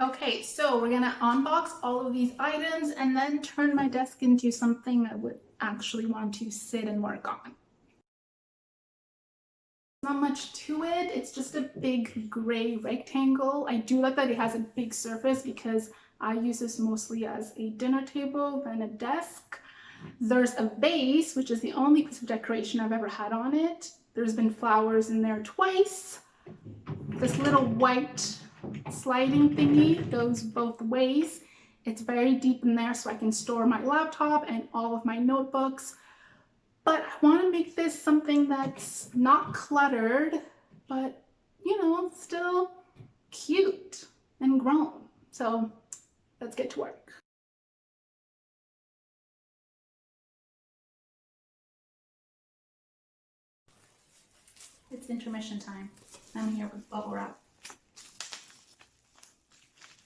Okay, so we're gonna unbox all of these items and then turn my desk into something I would actually want to sit and work on. Not much to it, it's just a big gray rectangle. I do like that it has a big surface because I use this mostly as a dinner table than a desk. There's a vase, which is the only piece of decoration I've ever had on it. There's been flowers in there twice. This little white sliding thingy goes both ways. It's very deep in there so I can store my laptop and all of my notebooks. But I want to make this something that's not cluttered, but still cute and grown. So let's get to work. It's intermission time. I'm here with bubble wrap.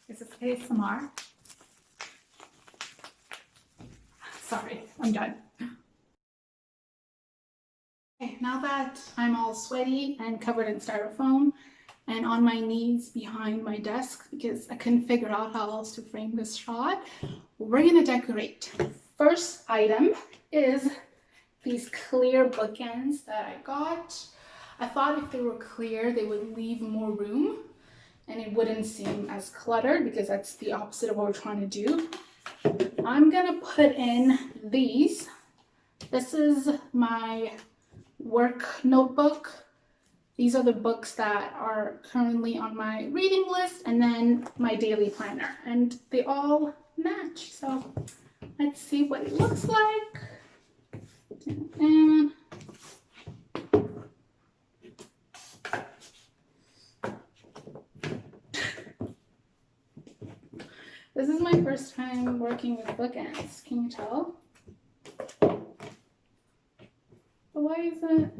Is this ASMR? Sorry, I'm done. Okay, now that I'm all sweaty and covered in styrofoam and on my knees behind my desk because I couldn't figure out how else to frame this shot, we're gonna decorate. First item is these clear bookends that I got. I thought if they were clear, they would leave more room and it wouldn't seem as cluttered because that's the opposite of what we're trying to do. I'm gonna put in these. This is my work notebook. These are the books that are currently on my reading list and then my daily planner, and they all match. So let's see what it looks like. And this is my first time working with bookends. Can you tell? But why is it?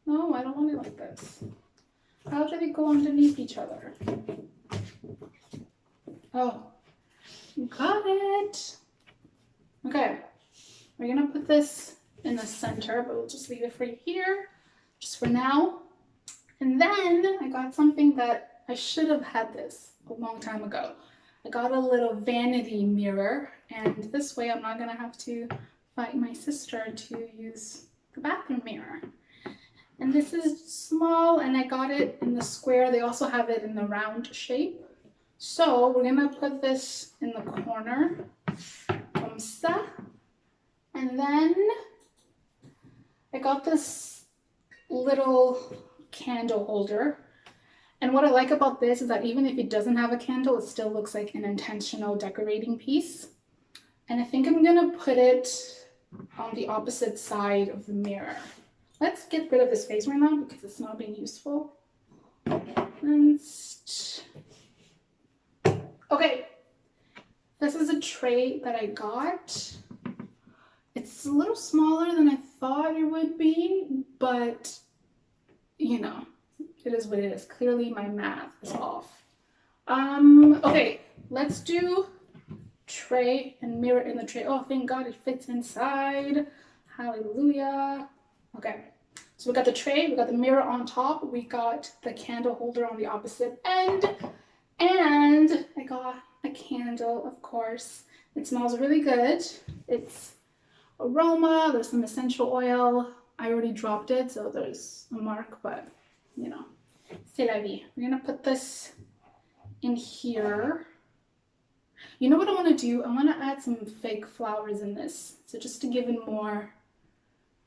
No, I don't want it like this. How do they go underneath each other? Oh, got it. Okay, we're gonna put this in the center, but we'll just leave it for here, just for now. And then I got something that I should have had this a long time ago. I got a little vanity mirror, and this way I'm not gonna have to fight my sister to use the bathroom mirror. And this is small, and I got it in the square. They also have it in the round shape. So we're gonna put this in the corner, comme ça. And then I got this little candle holder. And what I like about this is that even if it doesn't have a candle, it still looks like an intentional decorating piece. And I think I'm gonna put it on the opposite side of the mirror. Let's get rid of this face right now because it's not being useful. Okay, this is a tray that I got. It's a little smaller than I thought it would be, but it is what it is. Clearly my math is off. Okay, let's do tray and mirror in the tray. Oh, thank God it fits inside. Hallelujah. Okay, so we got the tray, we got the mirror on top, we got the candle holder on the opposite end, and I got a candle, of course. It smells really good. It's aroma, there's some essential oil. I already dropped it, so there's a mark, but c'est la vie. We're gonna put this in here. You know what I want to do? I want to add some fake flowers in this, so just to give it more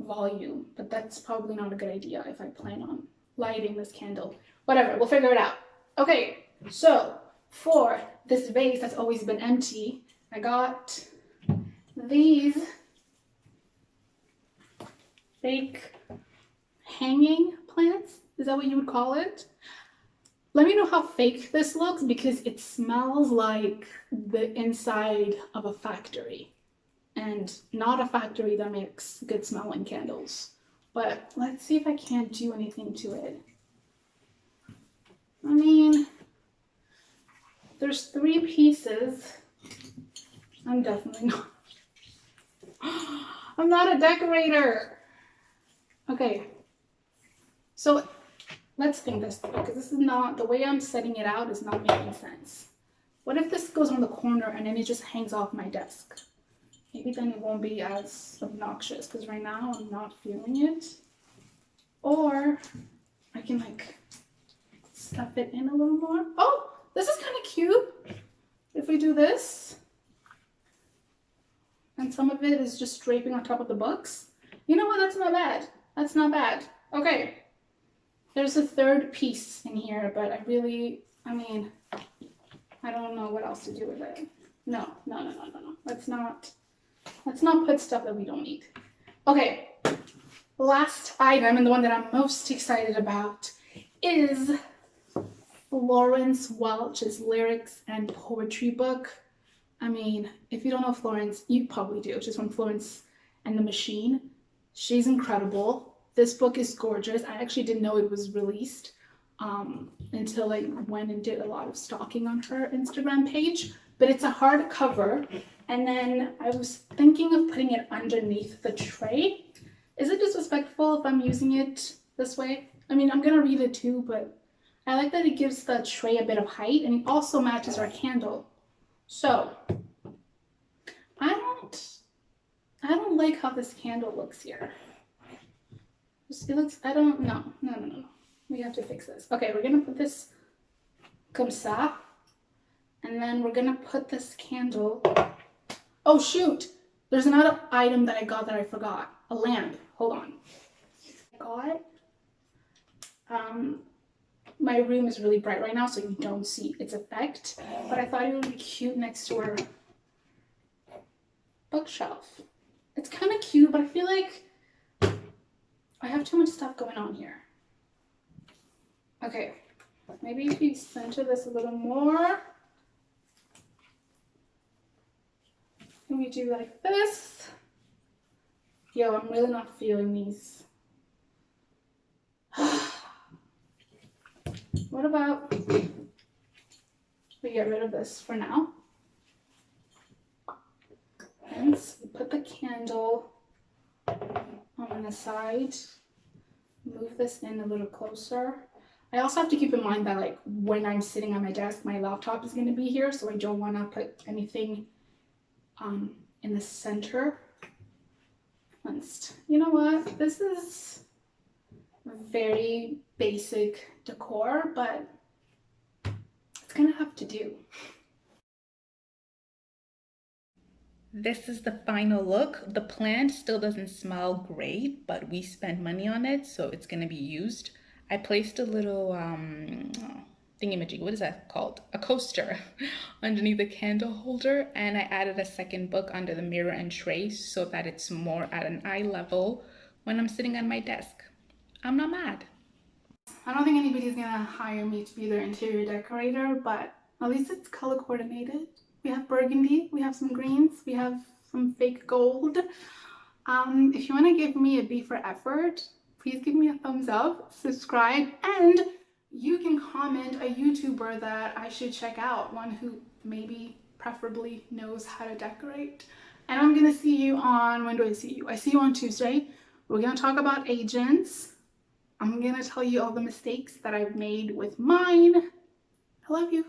volume, but that's probably not a good idea if I plan on lighting this candle. Whatever, we'll figure it out. Okay, so for this vase that's always been empty, I got these fake hanging plants. Is that what you would call it? Let me know how fake this looks because it smells like the inside of a factory. And not a factory that makes good smelling candles. But let's see if I can't do anything to it. I mean, there's 3 pieces. I'm definitely not. I'm not a decorator. Okay. So let's think this through, because this is not, the way I'm setting it out is not making sense. What if this goes on the corner and then it just hangs off my desk? Maybe then it won't be as obnoxious, because right now I'm not feeling it. Or I can like stuff it in a little more. Oh, this is kind of cute. If we do this, and some of it is just draping on top of the books. You know what? That's not bad. That's not bad. Okay. There's a third piece in here, but I mean, I don't know what else to do with it. No. Let's not put stuff that we don't need. Okay. Last item, and the one that I'm most excited about, is Florence Welch's lyrics and poetry book. I mean, if you don't know Florence, you probably do. She's from Florence and the Machine. She's incredible. This book is gorgeous. I actually didn't know it was released until I went and did a lot of stalking on her Instagram page. But it's a hardcover. And then I was thinking of putting it underneath the tray. Is it disrespectful if I'm using it this way? I mean, I'm gonna read it too, but I like that it gives the tray a bit of height, and it also matches our candle. So I don't like how this candle looks here. It looks, I don't know. No. We have to fix this. Okay, we're gonna put this comme ça, and then we're gonna put this candle. Oh shoot! There's another item that I got that I forgot. A lamp. Hold on. I got. My room is really bright right now, so you don't see its effect. But I thought it would be cute next to our bookshelf. It's kind of cute, but I feel like I have too much stuff going on here. Okay, maybe if you center this a little more. Can we do like this? Yo, I'm really not feeling these. What about we get rid of this for now? And put the candle on the side. Move this in a little closer. I also have to keep in mind that like when I'm sitting at my desk, my laptop is going to be here, so I don't want to put anything in the center. You know what? This is very basic decor, but it's gonna have to do. This is the final look. The plant still doesn't smell great, but we spent money on it, so it's gonna be used. I placed a little thingamajig, what is that called? A coaster underneath the candle holder, and I added a second book under the mirror and tray so that it's more at an eye level when I'm sitting at my desk. I'm not mad. I don't think anybody's gonna hire me to be their interior decorator, but at least it's color coordinated. We have burgundy, we have some greens, we have some fake gold. If you want to give me a B for effort, please give me a thumbs up, subscribe, and you can comment a YouTuber that I should check out, one who maybe preferably knows how to decorate. And I'm gonna see you on, when do I see you? I see you on Tuesday. We're gonna talk about agents. I'm gonna tell you all the mistakes that I've made with mine. I love you.